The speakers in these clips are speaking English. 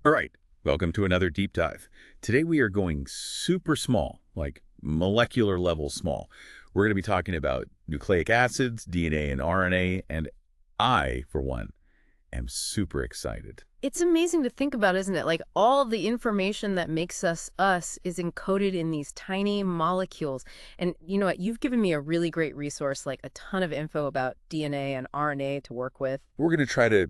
All right, welcome to another deep dive. Today we are going super small, like molecular level small. We're going to be talking about nucleic acids, DNA and RNA, and I, for one, am super excited. It's amazing to think about, isn't it? Like all the information that makes us us is encoded in these tiny molecules. And you know what? You've given me a really great resource, like a ton of info about DNA and RNA to work with. We're going to try to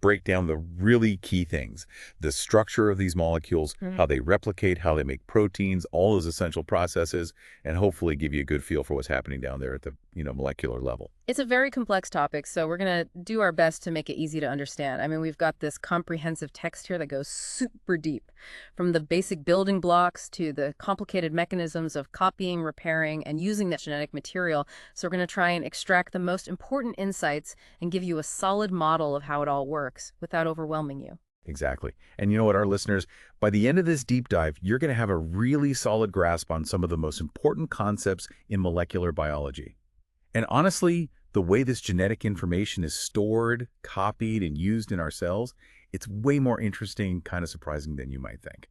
break down the really key things, the structure of these molecules, how they replicate, how they make proteins, all those essential processes, and hopefully give you a good feel for what's happening down there at the, molecular level. It's a very complex topic, so we're going to do our best to make it easy to understand. I mean, we've got this comprehensive text here that goes super deep, from the basic building blocks to the complicated mechanisms of copying, repairing, and using that genetic material. So we're going to try and extract the most important insights and give you a solid model of how it all works without overwhelming you. Exactly. And you know what, our listeners, by the end of this deep dive, you're going to have a really solid grasp on some of the most important concepts in molecular biology. And honestly, the way this genetic information is stored, copied, and used in our cells, it's way more interesting, kind of surprising than you might think.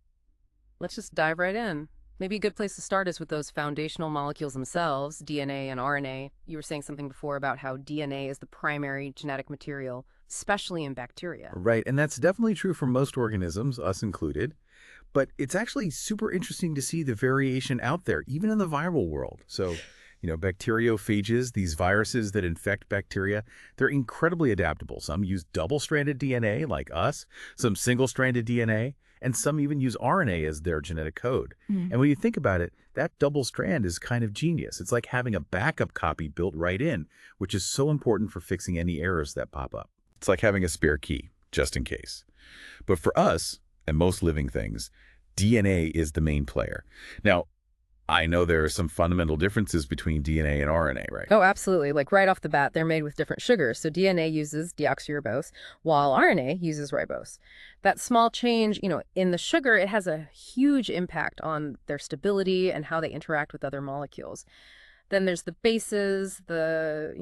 Let's just dive right in. Maybe a good place to start is with those foundational molecules themselves, DNA and RNA. You were saying something before about how DNA is the primary genetic material, especially in bacteria. Right, and that's definitely true for most organisms, us included. But it's actually super interesting to see the variation out there, even in the viral world. So, bacteriophages, these viruses that infect bacteria, they're incredibly adaptable. Some use double-stranded DNA, like us, some single-stranded DNA, and some even use RNA as their genetic code. And when you think about it, that double strand is kind of genius. It's like having a backup copy built right in, which is so important for fixing any errors that pop up. It's like having a spare key, just in case. But for us, and most living things, DNA is the main player. Now, I know there are some fundamental differences between DNA and RNA, right? Oh, absolutely. Like right off the bat, they're made with different sugars. So DNA uses deoxyribose, while RNA uses ribose. That small change, in the sugar, it has a huge impact on their stability and how they interact with other molecules. Then there's the bases, the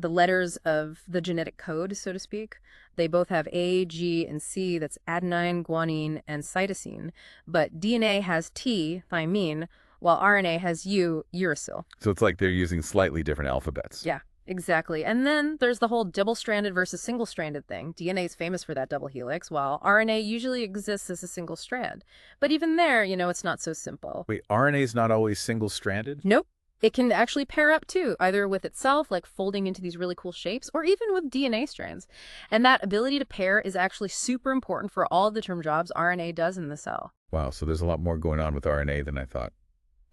letters of the genetic code, so to speak. They both have A, G, and C. That's adenine, guanine, and cytosine. But DNA has T, thymine, while RNA has U, uracil. So it's like they're using slightly different alphabets. Yeah, exactly. And then there's the whole double-stranded versus single-stranded thing. DNA is famous for that double helix, while RNA usually exists as a single strand. But even there, it's not so simple. Wait, RNA is not always single-stranded? Nope. It can actually pair up too, either with itself, like folding into these really cool shapes, or even with DNA strands. And that ability to pair is actually super important for all the different jobs RNA does in the cell. Wow, so there's a lot more going on with RNA than I thought.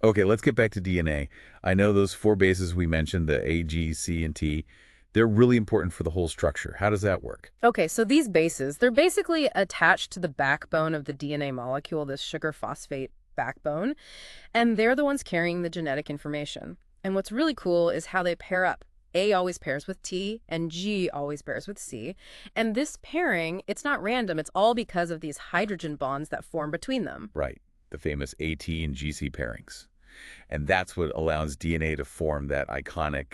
Okay, let's get back to DNA. I know those four bases we mentioned, the A, G, C, and T, they're really important for the whole structure. How does that work? Okay, so these bases, they're basically attached to the backbone of the DNA molecule, this sugar phosphate backbone, and they're the ones carrying the genetic information. And what's really cool is how they pair up. A always pairs with T, and G always pairs with C. And this pairing, it's not random. It's all because of these hydrogen bonds that form between them. Right, the famous AT and GC pairings. And that's what allows DNA to form that iconic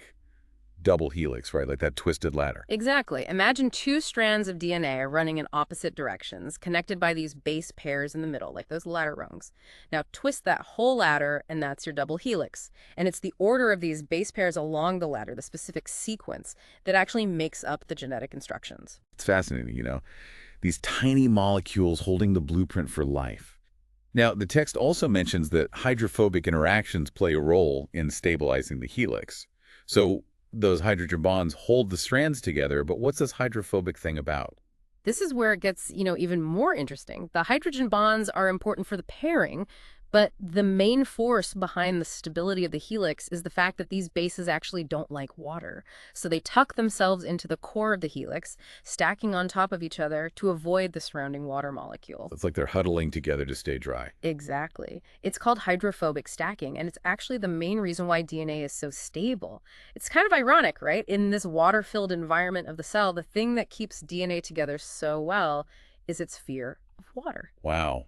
double helix, right? Like that twisted ladder. Exactly. Imagine two strands of DNA are running in opposite directions, connected by these base pairs in the middle, like those ladder rungs. Now twist that whole ladder, and that's your double helix. And it's the order of these base pairs along the ladder, the specific sequence, that actually makes up the genetic instructions. It's fascinating, these tiny molecules holding the blueprint for life. Now, the text also mentions that hydrophobic interactions play a role in stabilizing the helix. So those hydrogen bonds hold the strands together, but what's this hydrophobic thing about? This is where it gets, even more interesting. The hydrogen bonds are important for the pairing, but the main force behind the stability of the helix is the fact that these bases actually don't like water. So they tuck themselves into the core of the helix, stacking on top of each other to avoid the surrounding water molecule. It's like they're huddling together to stay dry. Exactly. It's called hydrophobic stacking, and it's actually the main reason why DNA is so stable. It's kind of ironic, right? In this water-filled environment of the cell, the thing that keeps DNA together so well is its fear of water. Wow.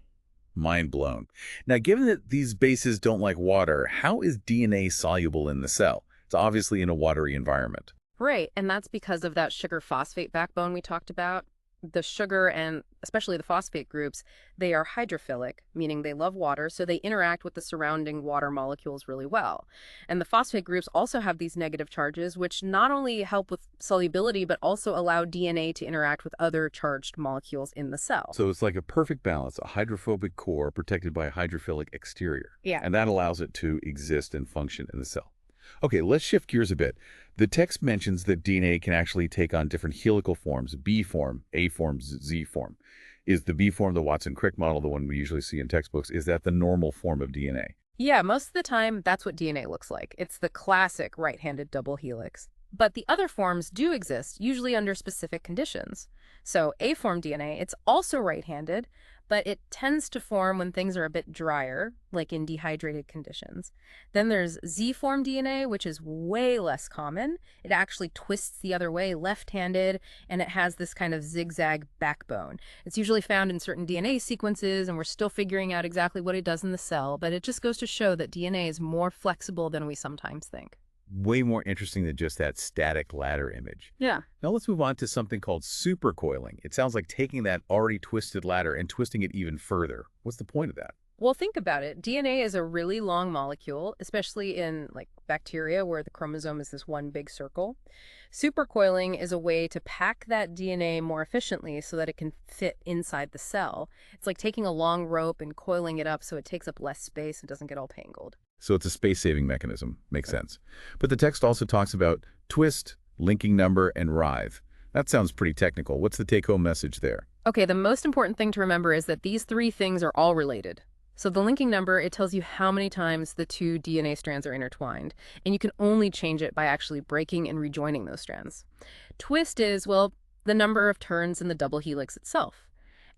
Mind blown. Now, given that these bases don't like water, how is DNA soluble in the cell? It's obviously in a watery environment. Right, and that's because of that sugar phosphate backbone we talked about. The sugar and especially the phosphate groups, they are hydrophilic, meaning they love water, so they interact with the surrounding water molecules really well. And the phosphate groups also have these negative charges, which not only help with solubility, but also allow DNA to interact with other charged molecules in the cell. So it's like a perfect balance, a hydrophobic core protected by a hydrophilic exterior. Yeah. And that allows it to exist and function in the cell. Okay, let's shift gears a bit. The text mentions that DNA can actually take on different helical forms, B form, A form, Z form. Is the B form, the Watson-Crick model, the one we usually see in textbooks, is that the normal form of DNA? Yeah, most of the time, that's what DNA looks like. It's the classic right-handed double helix. But the other forms do exist, usually under specific conditions. So A-form DNA, it's also right-handed, but it tends to form when things are a bit drier, like in dehydrated conditions. Then there's Z-form DNA, which is way less common. It actually twists the other way, left-handed, and it has this kind of zigzag backbone. It's usually found in certain DNA sequences, and we're still figuring out exactly what it does in the cell, but it just goes to show that DNA is more flexible than we sometimes think. Way more interesting than just that static ladder image. Yeah. Now let's move on to something called supercoiling. It sounds like taking that already twisted ladder and twisting it even further. What's the point of that? Well, think about it. DNA is a really long molecule, especially in like bacteria where the chromosome is this one big circle. Supercoiling is a way to pack that DNA more efficiently so that it can fit inside the cell. It's like taking a long rope and coiling it up so it takes up less space and doesn't get all tangled. So it's a space-saving mechanism. Makes sense. But the text also talks about twist, linking number, and writhe. That sounds pretty technical. What's the take-home message there? Okay, the most important thing to remember is that these three things are all related. So the linking number, it tells you how many times the two DNA strands are intertwined, and you can only change it by actually breaking and rejoining those strands. Twist is, well, the number of turns in the double helix itself.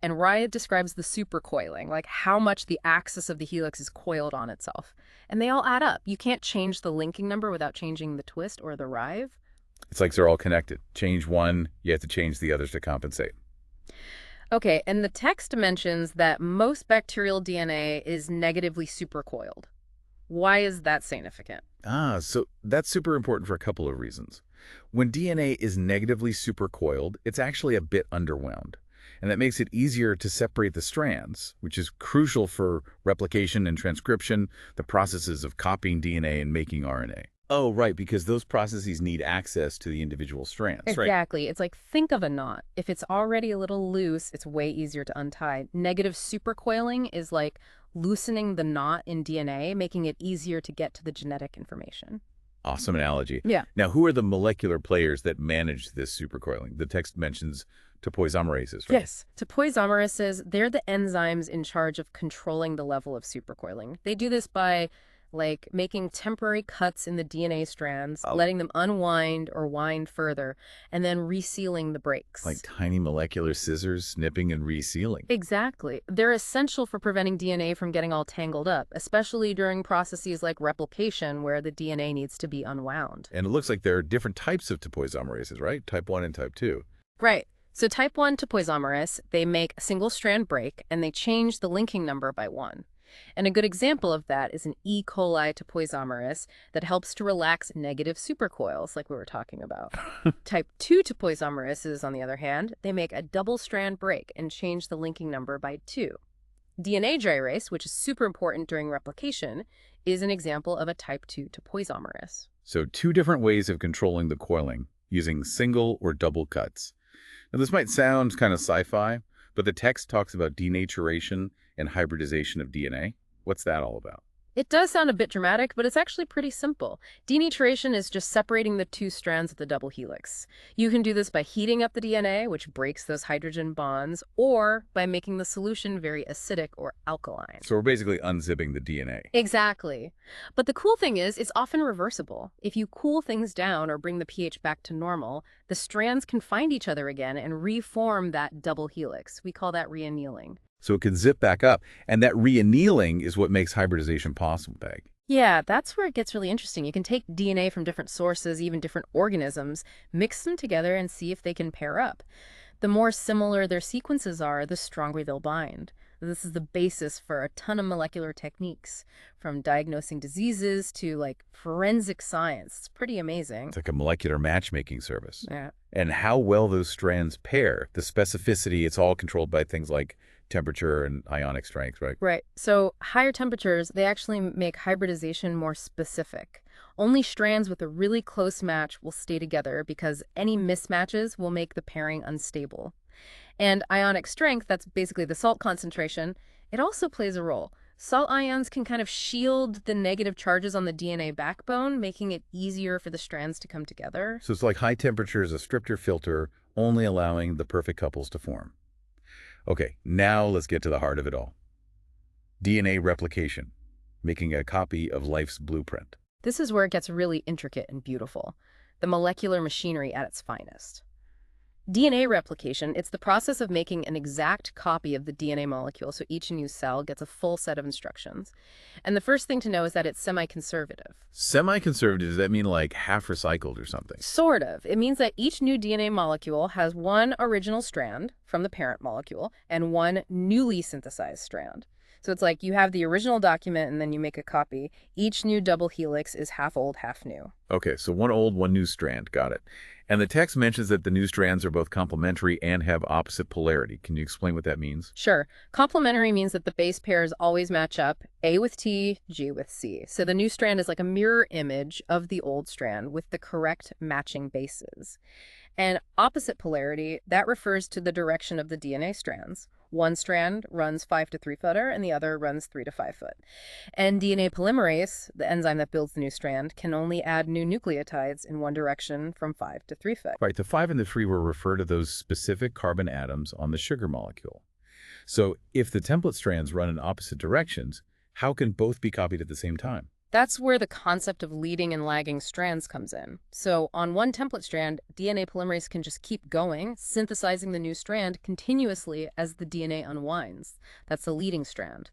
And writhe describes the supercoiling, like how much the axis of the helix is coiled on itself. And they all add up. You can't change the linking number without changing the twist or the writhe. It's like they're all connected. Change one, you have to change the others to compensate. Okay, and the text mentions that most bacterial DNA is negatively supercoiled. Why is that significant? So that's super important for a couple of reasons. When DNA is negatively supercoiled, it's actually a bit underwound. And that makes it easier to separate the strands, which is crucial for replication and transcription, the processes of copying DNA and making RNA. Oh, right, because those processes need access to the individual strands, right? Exactly. It's like, think of a knot. If it's already a little loose, it's way easier to untie. Negative supercoiling is like loosening the knot in DNA, making it easier to get to the genetic information. Awesome analogy. Yeah. Now, who are the molecular players that manage this supercoiling? The text mentions topoisomerases, right? Yes. Topoisomerases, they're the enzymes in charge of controlling the level of supercoiling. They do this by like making temporary cuts in the DNA strands, letting them unwind or wind further, and then resealing the breaks. Like tiny molecular scissors snipping and resealing. Exactly. They're essential for preventing DNA from getting all tangled up, especially during processes like replication where the DNA needs to be unwound. And it looks like there are different types of topoisomerases, right? Type 1 and type 2. Right. So type 1 topoisomerase, they make a single-strand break, and they change the linking number by 1. And a good example of that is an E. coli topoisomerase that helps to relax negative supercoils, like we were talking about. Type 2 topoisomerases, on the other hand, they make a double-strand break and change the linking number by 2. DNA gyrase, which is super important during replication, is an example of a type 2 topoisomerase. So 2 different ways of controlling the coiling, using single or double cuts. Now, this might sound kind of sci-fi, but the text talks about denaturation and hybridization of DNA. What's that all about? It does sound a bit dramatic, but it's actually pretty simple. Denaturation is just separating the two strands of the double helix. You can do this by heating up the DNA, which breaks those hydrogen bonds, or by making the solution very acidic or alkaline. So we're basically unzipping the DNA. Exactly. But the cool thing is, it's often reversible. If you cool things down or bring the pH back to normal, the strands can find each other again and reform that double helix. We call that reannealing. So it can zip back up. And that reannealing is what makes hybridization possible, Peg. Yeah, that's where it gets really interesting. You can take DNA from different sources, even different organisms, mix them together and see if they can pair up. The more similar their sequences are, the stronger they'll bind. This is the basis for a ton of molecular techniques, from diagnosing diseases to like forensic science. It's pretty amazing. It's like a molecular matchmaking service. Yeah. And how well those strands pair, the specificity, it's all controlled by things like temperature and ionic strength, right? Right. So higher temperatures, they actually make hybridization more specific. Only strands with a really close match will stay together because any mismatches will make the pairing unstable. And ionic strength, that's basically the salt concentration, it also plays a role. Salt ions can kind of shield the negative charges on the DNA backbone, making it easier for the strands to come together. So it's like high temperature is a stricter filter, only allowing the perfect couples to form. Okay, now let's get to the heart of it all. DNA replication, making a copy of life's blueprint. This is where it gets really intricate and beautiful. The molecular machinery at its finest. DNA replication, it's the process of making an exact copy of the DNA molecule so each new cell gets a full set of instructions. And the first thing to know is that it's semi-conservative. Semi-conservative, does that mean like half recycled or something? Sort of. It means that each new DNA molecule has one original strand from the parent molecule and one newly synthesized strand. So it's like you have the original document and then you make a copy. Each new double helix is half old, half new. Okay, so one old, one new strand. Got it. And the text mentions that the new strands are both complementary and have opposite polarity. Can you explain what that means? Sure. Complementary means that the base pairs always match up, A with T, G with C. So the new strand is like a mirror image of the old strand with the correct matching bases. And opposite polarity, that refers to the direction of the DNA strands. One strand runs 5 to 3 footer and the other runs 3 to 5 foot. And DNA polymerase, the enzyme that builds the new strand, can only add new nucleotides in one direction from 5 to 3 foot. Right, the 5 and the 3 will refer to those specific carbon atoms on the sugar molecule. So if the template strands run in opposite directions, how can both be copied at the same time? That's where the concept of leading and lagging strands comes in. So on one template strand, DNA polymerase can just keep going, synthesizing the new strand continuously as the DNA unwinds. That's the leading strand.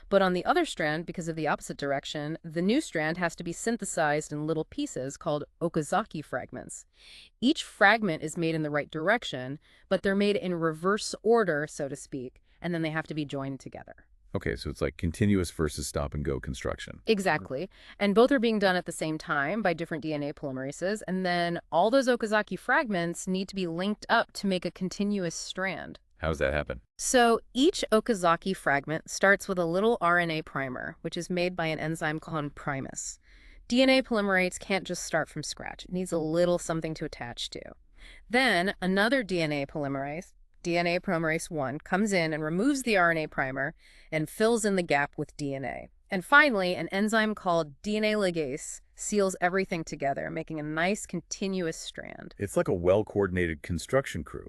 But on the other strand, because of the opposite direction, the new strand has to be synthesized in little pieces called Okazaki fragments. Each fragment is made in the right direction, but they're made in reverse order, so to speak, and then they have to be joined together. Okay, so it's like continuous versus stop-and-go construction. Exactly. And both are being done at the same time by different DNA polymerases. And then all those Okazaki fragments need to be linked up to make a continuous strand. How does that happen? So each Okazaki fragment starts with a little RNA primer, which is made by an enzyme called primus. DNA polymerase can't just start from scratch. It needs a little something to attach to. Then another DNA polymerase 1, comes in and removes the RNA primer and fills in the gap with DNA. And finally, an enzyme called DNA ligase seals everything together, making a nice continuous strand. It's like a well-coordinated construction crew.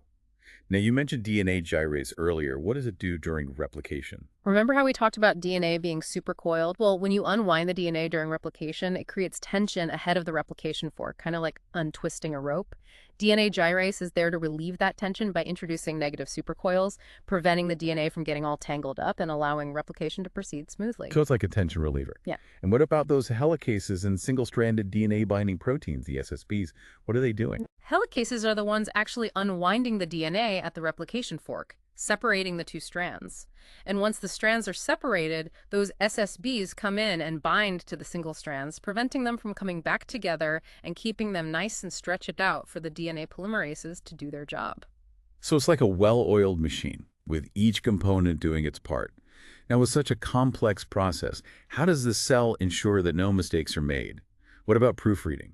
Now, you mentioned DNA gyrase earlier. What does it do during replication? Remember how we talked about DNA being supercoiled? Well, when you unwind the DNA during replication, it creates tension ahead of the replication fork, kind of like untwisting a rope. DNA gyrase is there to relieve that tension by introducing negative supercoils, preventing the DNA from getting all tangled up and allowing replication to proceed smoothly. So it's like a tension reliever. Yeah. And what about those helicases and single-stranded DNA-binding proteins, the SSBs? What are they doing? Helicases are the ones actually unwinding the DNA at the replication fork, separating the two strands. And once the strands are separated, those SSBs come in and bind to the single strands, preventing them from coming back together and keeping them nice and stretched out for the DNA polymerases to do their job. So it's like a well-oiled machine, with each component doing its part. Now, with such a complex process, how does the cell ensure that no mistakes are made? What about proofreading?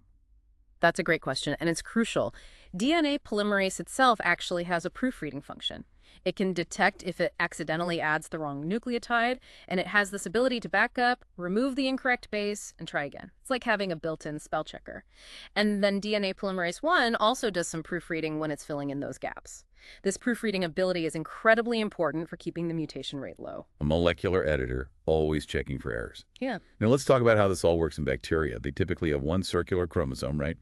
That's a great question, and it's crucial. DNA polymerase itself actually has a proofreading function. It can detect if it accidentally adds the wrong nucleotide, and it has this ability to back up, remove the incorrect base, and try again. It's like having a built-in spell checker. And then DNA polymerase 1 also does some proofreading when it's filling in those gaps. This proofreading ability is incredibly important for keeping the mutation rate low. A molecular editor, always checking for errors. Yeah. Now, let's talk about how this all works in bacteria. They typically have one circular chromosome, right?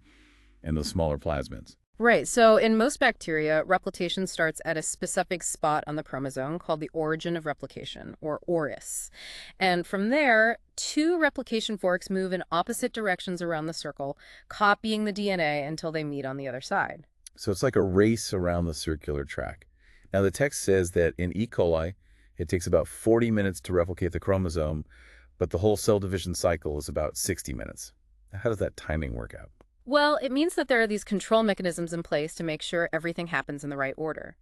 And those smaller plasmids. Right. So in most bacteria, replication starts at a specific spot on the chromosome called the origin of replication, or ORIS. And from there, two replication forks move in opposite directions around the circle, copying the DNA until they meet on the other side. So it's like a race around the circular track. Now, the text says that in E. coli, it takes about 40 minutes to replicate the chromosome, but the whole cell division cycle is about 60 minutes. How does that timing work out? Well, it means that there are these control mechanisms in place to make sure everything happens in the right order.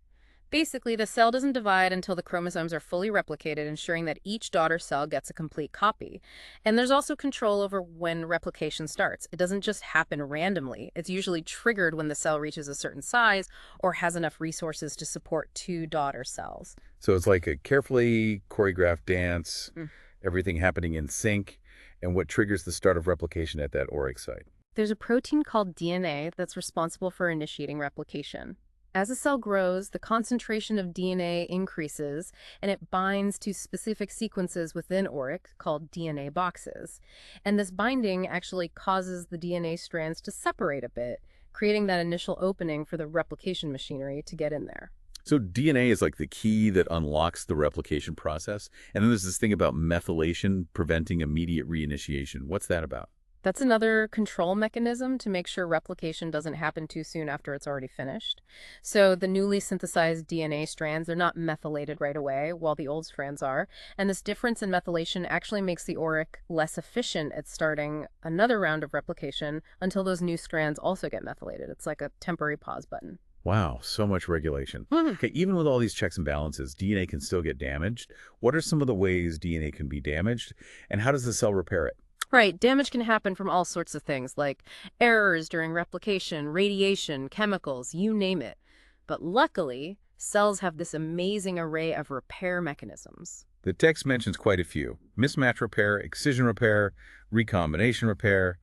Basically, the cell doesn't divide until the chromosomes are fully replicated, ensuring that each daughter cell gets a complete copy. And there's also control over when replication starts. It doesn't just happen randomly. It's usually triggered when the cell reaches a certain size or has enough resources to support two daughter cells. So it's like a carefully choreographed dance, Mm. everything happening in sync, and what triggers the start of replication at that auric site. There's a protein called DNA that's responsible for initiating replication. As a cell grows, the concentration of DNA increases and it binds to specific sequences within auric called DNA boxes. And this binding actually causes the DNA strands to separate a bit, creating that initial opening for the replication machinery to get in there. So DNA is like the key that unlocks the replication process. And then there's this thing about methylation preventing immediate reinitiation. What's that about? That's another control mechanism to make sure replication doesn't happen too soon after it's already finished. So the newly synthesized DNA strands, they're not methylated right away, while the old strands are. And this difference in methylation actually makes the auric less efficient at starting another round of replication until those new strands also get methylated. It's like a temporary pause button. Wow, so much regulation. Mhm. Okay, even with all these checks and balances, DNA can still get damaged. What are some of the ways DNA can be damaged, and how does the cell repair it? Right, damage can happen from all sorts of things, like errors during replication, radiation, chemicals, you name it. But luckily, cells have this amazing array of repair mechanisms. The text mentions quite a few. Mismatch repair, excision repair, recombination repair,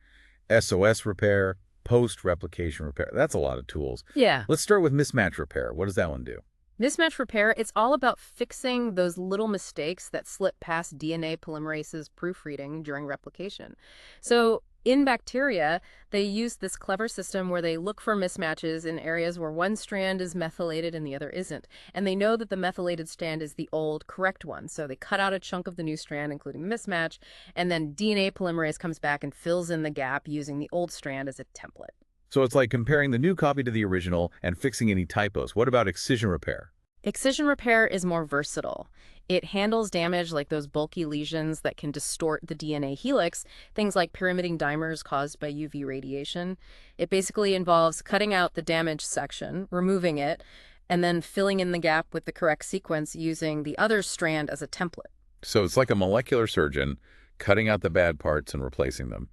SOS repair, post-replication repair. That's a lot of tools. Yeah. Let's start with mismatch repair. What does that one do? Mismatch repair, it's all about fixing those little mistakes that slip past DNA polymerase's proofreading during replication. So in bacteria, they use this clever system where they look for mismatches in areas where one strand is methylated and the other isn't. And they know that the methylated strand is the old, correct one. So they cut out a chunk of the new strand, including the mismatch, and then DNA polymerase comes back and fills in the gap using the old strand as a template. So it's like comparing the new copy to the original and fixing any typos. What about excision repair? Excision repair is more versatile. It handles damage like those bulky lesions that can distort the DNA helix, things like pyrimidine dimers caused by UV radiation. It basically involves cutting out the damaged section, removing it, and then filling in the gap with the correct sequence using the other strand as a template. So it's like a molecular surgeon cutting out the bad parts and replacing them.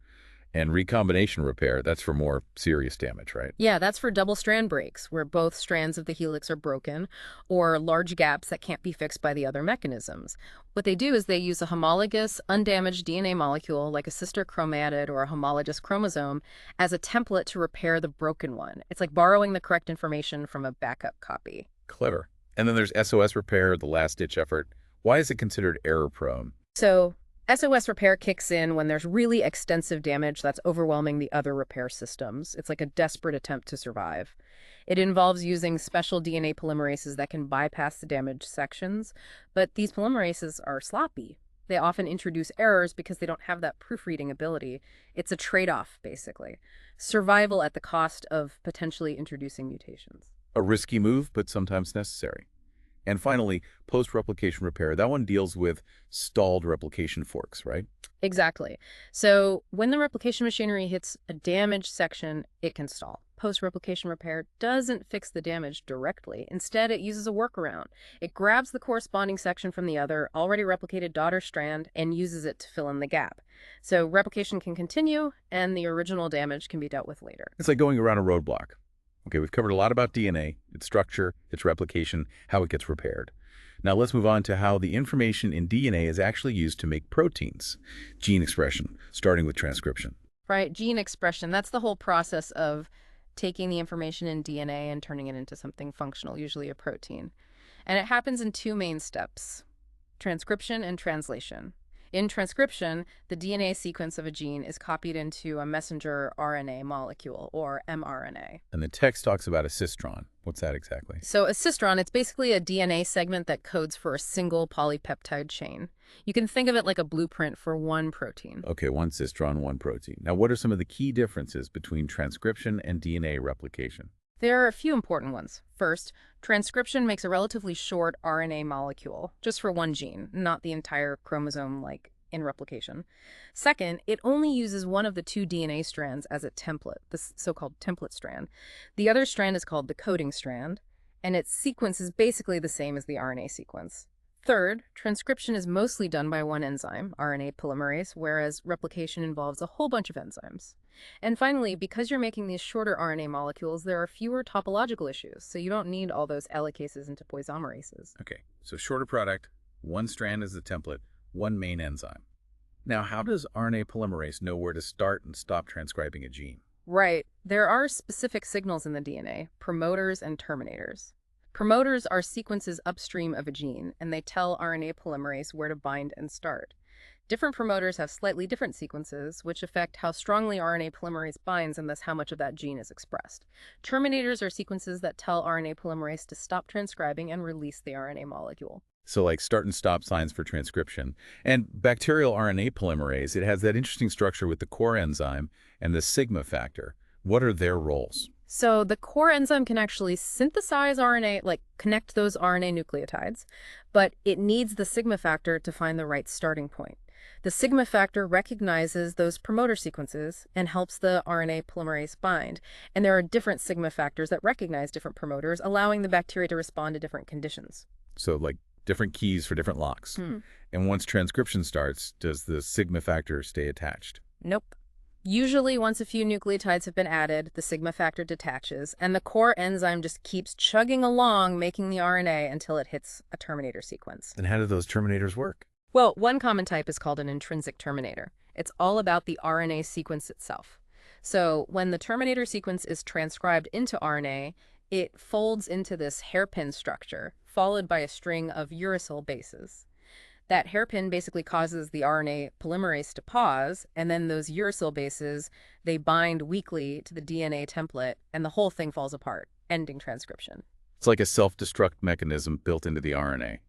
And recombination repair, that's for more serious damage, right? Yeah, that's for double strand breaks, where both strands of the helix are broken, or large gaps that can't be fixed by the other mechanisms. What they do is they use a homologous, undamaged DNA molecule, like a sister chromatid or a homologous chromosome, as a template to repair the broken one. It's like borrowing the correct information from a backup copy. Clever. And then there's SOS repair, the last-ditch effort. Why is it considered error-prone? So SOS repair kicks in when there's really extensive damage that's overwhelming the other repair systems. It's like a desperate attempt to survive. It involves using special DNA polymerases that can bypass the damaged sections, but these polymerases are sloppy. They often introduce errors because they don't have that proofreading ability. It's a trade-off, basically. Survival at the cost of potentially introducing mutations. A risky move, but sometimes necessary. And finally, post-replication repair. That one deals with stalled replication forks, right? Exactly. So when the replication machinery hits a damaged section, it can stall. Post-replication repair doesn't fix the damage directly. Instead, it uses a workaround. It grabs the corresponding section from the other, already replicated daughter strand and uses it to fill in the gap. So replication can continue, and the original damage can be dealt with later. It's like going around a roadblock. Okay, we've covered a lot about DNA, its structure, its replication, how it gets repaired. Now let's move on to how the information in DNA is actually used to make proteins, gene expression, starting with transcription. Right, gene expression, that's the whole process of taking the information in DNA and turning it into something functional, usually a protein. And it happens in two main steps, transcription and translation. In transcription, the DNA sequence of a gene is copied into a messenger RNA molecule, or mRNA. And the text talks about a cistron. What's that exactly? So a cistron, it's basically a DNA segment that codes for a single polypeptide chain. You can think of it like a blueprint for one protein. Okay, one cistron, one protein. Now, what are some of the key differences between transcription and DNA replication? There are a few important ones. First, transcription makes a relatively short RNA molecule, just for one gene, not the entire chromosome like in replication. Second, it only uses one of the two DNA strands as a template, the so-called template strand. The other strand is called the coding strand, and its sequence is basically the same as the RNA sequence. Third, transcription is mostly done by one enzyme, RNA polymerase, whereas replication involves a whole bunch of enzymes. And finally, because you're making these shorter RNA molecules, there are fewer topological issues, so you don't need all those helicases and topoisomerases. Okay, so shorter product, one strand is the template, one main enzyme. Now, how does RNA polymerase know where to start and stop transcribing a gene? Right. There are specific signals in the DNA, promoters and terminators. Promoters are sequences upstream of a gene, and they tell RNA polymerase where to bind and start. Different promoters have slightly different sequences, which affect how strongly RNA polymerase binds and thus how much of that gene is expressed. Terminators are sequences that tell RNA polymerase to stop transcribing and release the RNA molecule. So like start and stop signs for transcription. And bacterial RNA polymerase, it has that interesting structure with the core enzyme and the sigma factor. What are their roles? So the core enzyme can actually synthesize RNA, like connect those RNA nucleotides, but it needs the sigma factor to find the right starting point. The sigma factor recognizes those promoter sequences and helps the RNA polymerase bind. And there are different sigma factors that recognize different promoters, allowing the bacteria to respond to different conditions. So like different keys for different locks. And once transcription starts, does the sigma factor stay attached? Nope. Usually, once a few nucleotides have been added, the sigma factor detaches, and the core enzyme just keeps chugging along, making the RNA until it hits a terminator sequence. And how do those terminators work? Well, one common type is called an intrinsic terminator. It's all about the RNA sequence itself. So when the terminator sequence is transcribed into RNA, it folds into this hairpin structure, followed by a string of uracil bases. That hairpin basically causes the RNA polymerase to pause, and then those uracil bases, they bind weakly to the DNA template, and the whole thing falls apart, ending transcription. It's like a self-destruct mechanism built into the RNA.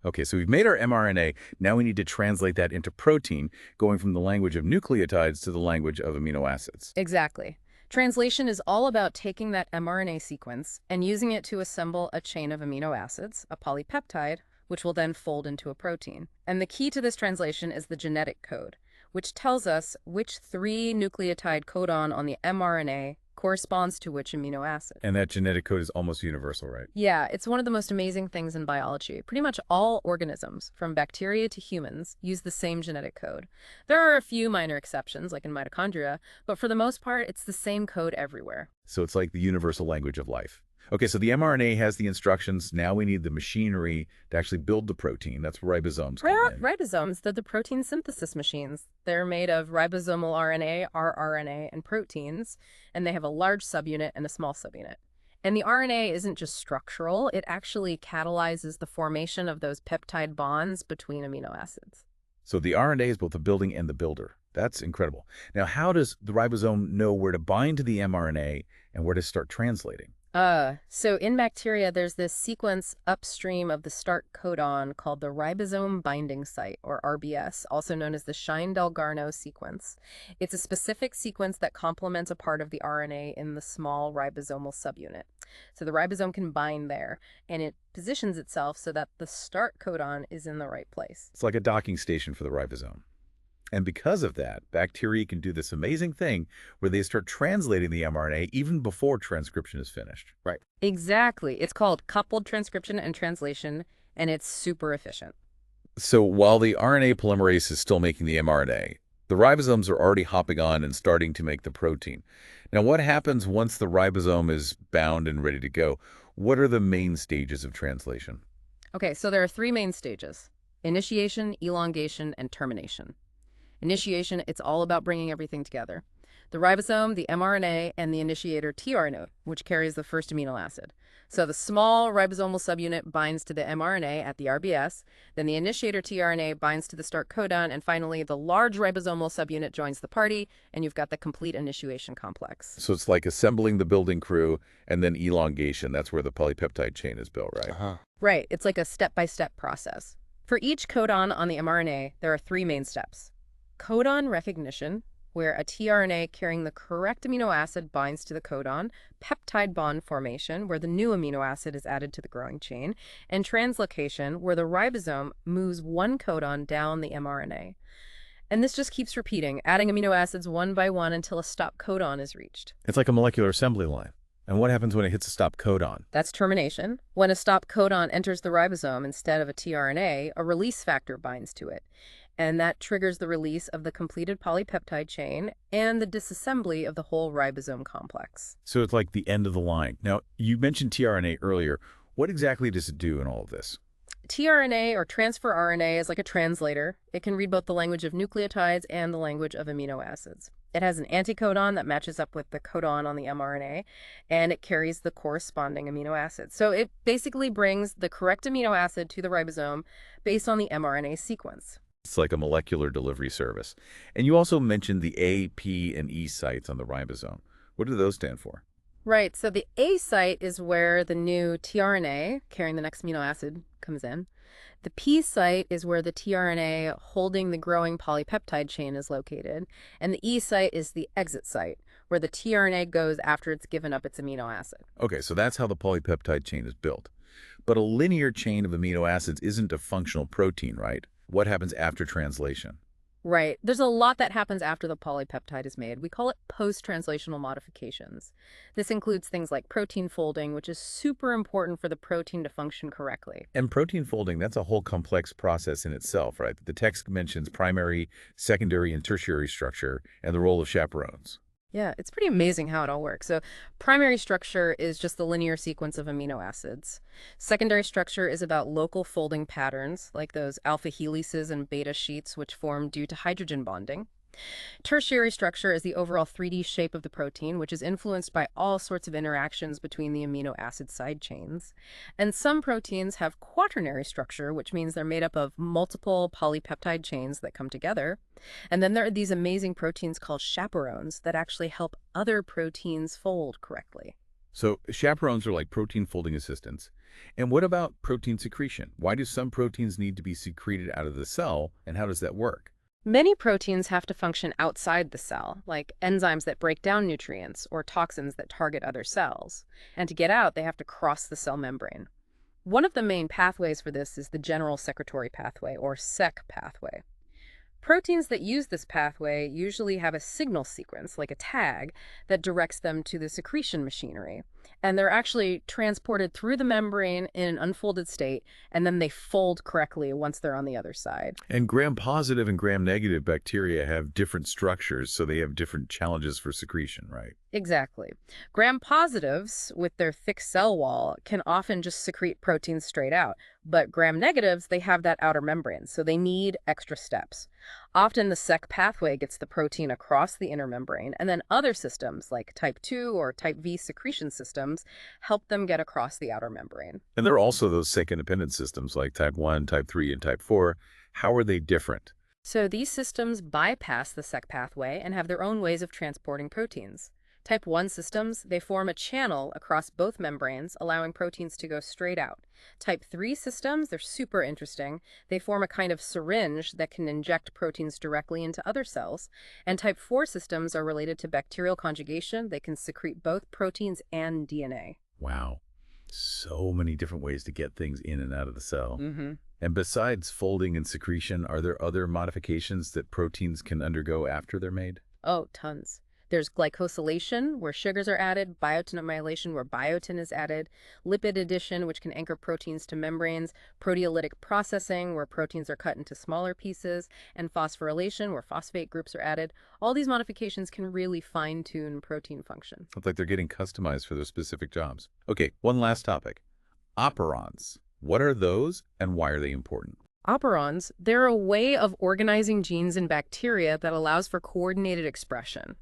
Okay, so we've made our mRNA. Now we need to translate that into protein, going from the language of nucleotides to the language of amino acids. Exactly. Translation is all about taking that mRNA sequence and using it to assemble a chain of amino acids, a polypeptide, which will then fold into a protein. And the key to this translation is the genetic code, which tells us which 3 nucleotide codon on the mRNA corresponds to which amino acid. And that genetic code is almost universal, right? Yeah, it's one of the most amazing things in biology. Pretty much all organisms, from bacteria to humans, use the same genetic code. There are a few minor exceptions, like in mitochondria, but for the most part, it's the same code everywhere. So it's like the universal language of life. Okay, so the mRNA has the instructions. Now we need the machinery to actually build the protein. That's where ribosomes come in. Ribosomes, they're the protein synthesis machines. They're made of ribosomal RNA, rRNA, and proteins, and they have a large subunit and a small subunit. And the RNA isn't just structural, it actually catalyzes the formation of those peptide bonds between amino acids. So the RNA is both the building and the builder. That's incredible. Now, how does the ribosome know where to bind to the mRNA and where to start translating? So in bacteria, there's this sequence upstream of the start codon called the ribosome binding site, or RBS, also known as the Shine-Dalgarno sequence. It's a specific sequence that complements a part of the RNA in the small ribosomal subunit. So the ribosome can bind there, and it positions itself so that the start codon is in the right place. It's like a docking station for the ribosome. And because of that, bacteria can do this amazing thing where they start translating the mRNA even before transcription is finished. Right. Exactly. It's called coupled transcription and translation, and it's super efficient. So while the RNA polymerase is still making the mRNA, the ribosomes are already hopping on and starting to make the protein. Now, what happens once the ribosome is bound and ready to go? What are the main stages of translation? Okay, so there are 3 main stages: initiation, elongation, and termination. Initiation, it's all about bringing everything together. The ribosome, the mRNA, and the initiator tRNA, which carries the first amino acid. So the small ribosomal subunit binds to the mRNA at the RBS, then the initiator tRNA binds to the start codon, and finally the large ribosomal subunit joins the party, and you've got the complete initiation complex. So it's like assembling the building crew and then elongation. That's where the polypeptide chain is built, right? Right, it's like a step-by-step process. For each codon on the mRNA, there are 3 main steps: codon recognition, where a tRNA carrying the correct amino acid binds to the codon, peptide bond formation, where the new amino acid is added to the growing chain, and translocation, where the ribosome moves one codon down the mRNA. And this just keeps repeating, adding amino acids one by one until a stop codon is reached. It's like a molecular assembly line. And what happens when it hits a stop codon? That's termination. When a stop codon enters the ribosome instead of a tRNA, a release factor binds to it. And that triggers the release of the completed polypeptide chain and the disassembly of the whole ribosome complex. So it's like the end of the line. Now, you mentioned tRNA earlier. What exactly does it do in all of this? tRNA, or transfer RNA, is like a translator. It can read both the language of nucleotides and the language of amino acids. It has an anticodon that matches up with the codon on the mRNA, and it carries the corresponding amino acid. So it basically brings the correct amino acid to the ribosome based on the mRNA sequence. It's like a molecular delivery service. And you also mentioned the A, P, and E sites on the ribosome. What do those stand for? Right, so the A site is where the new tRNA, carrying the next amino acid, comes in. The P site is where the tRNA holding the growing polypeptide chain is located. And the E site is the exit site, where the tRNA goes after it's given up its amino acid. Okay, so that's how the polypeptide chain is built. But a linear chain of amino acids isn't a functional protein, right? What happens after translation? Right. There's a lot that happens after the polypeptide is made. We call it post-translational modifications. This includes things like protein folding, which is super important for the protein to function correctly. And protein folding, that's a whole complex process in itself, right? The text mentions primary, secondary, and tertiary structure and the role of chaperones. Yeah, it's pretty amazing how it all works. So primary structure is just the linear sequence of amino acids. Secondary structure is about local folding patterns, like those alpha helices and beta sheets, which form due to hydrogen bonding. Tertiary structure is the overall 3D shape of the protein, which is influenced by all sorts of interactions between the amino acid side chains. And some proteins have quaternary structure, which means they're made up of multiple polypeptide chains that come together. And then there are these amazing proteins called chaperones that actually help other proteins fold correctly. So chaperones are like protein folding assistants. And what about protein secretion? Why do some proteins need to be secreted out of the cell, and how does that work? Many proteins have to function outside the cell, like enzymes that break down nutrients or toxins that target other cells. And to get out, they have to cross the cell membrane. One of the main pathways for this is the general secretory pathway, or SEC pathway. Proteins that use this pathway usually have a signal sequence, like a tag, that directs them to the secretion machinery. And they're actually transported through the membrane in an unfolded state, and then they fold correctly once they're on the other side. And gram-positive and gram-negative bacteria have different structures, so they have different challenges for secretion, right? Exactly. Gram-positives, with their thick cell wall, can often just secrete proteins straight out. But gram-negatives, they have that outer membrane, so they need extra steps. Often the SEC pathway gets the protein across the inner membrane, and then other systems, like type 2 or type V secretion systems, help them get across the outer membrane. And there are also those SEC-independent systems like type 1, type 3, and type 4. How are they different? So these systems bypass the SEC pathway and have their own ways of transporting proteins. Type 1 systems, they form a channel across both membranes, allowing proteins to go straight out. Type 3 systems, they're super interesting. They form a kind of syringe that can inject proteins directly into other cells. And type 4 systems are related to bacterial conjugation. They can secrete both proteins and DNA. Wow. So many different ways to get things in and out of the cell. Mm-hmm. And besides folding and secretion, are there other modifications that proteins can undergo after they're made? Oh, tons. There's glycosylation, where sugars are added, biotin amylation, where biotin is added, lipid addition, which can anchor proteins to membranes, proteolytic processing, where proteins are cut into smaller pieces, and phosphorylation, where phosphate groups are added. All these modifications can really fine-tune protein function. It's like they're getting customized for their specific jobs. Okay, one last topic. Operons. What are those, and why are they important? Operons, they're a way of organizing genes in bacteria that allows for coordinated expression.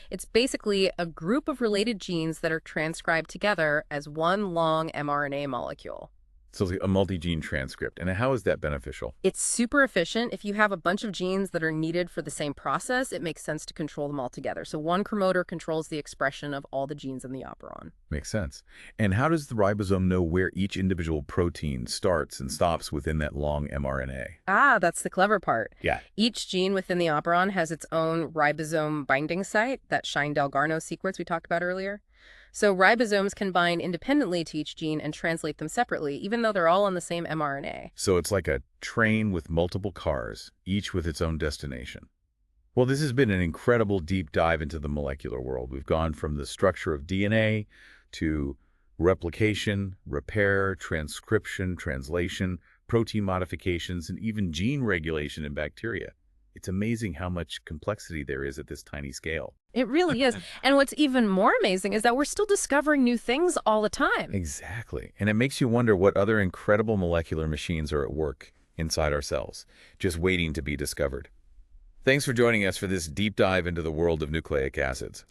It's basically a group of related genes that are transcribed together as one long mRNA molecule. So it's like a multi-gene transcript. And how is that beneficial? It's super efficient. If you have a bunch of genes that are needed for the same process, it makes sense to control them all together. So one promoter controls the expression of all the genes in the operon. Makes sense. And how does the ribosome know where each individual protein starts and stops within that long mRNA? Ah, that's the clever part. Yeah. Each gene within the operon has its own ribosome binding site, that Shine-Dalgarno sequence we talked about earlier. So ribosomes can bind independently to each gene and translate them separately, even though they're all on the same mRNA. So it's like a train with multiple cars, each with its own destination. Well, this has been an incredible deep dive into the molecular world. We've gone from the structure of DNA to replication, repair, transcription, translation, protein modifications, and even gene regulation in bacteria. It's amazing how much complexity there is at this tiny scale. It really is. And what's even more amazing is that we're still discovering new things all the time. Exactly. And it makes you wonder what other incredible molecular machines are at work inside our cells, just waiting to be discovered. Thanks for joining us for this deep dive into the world of nucleic acids.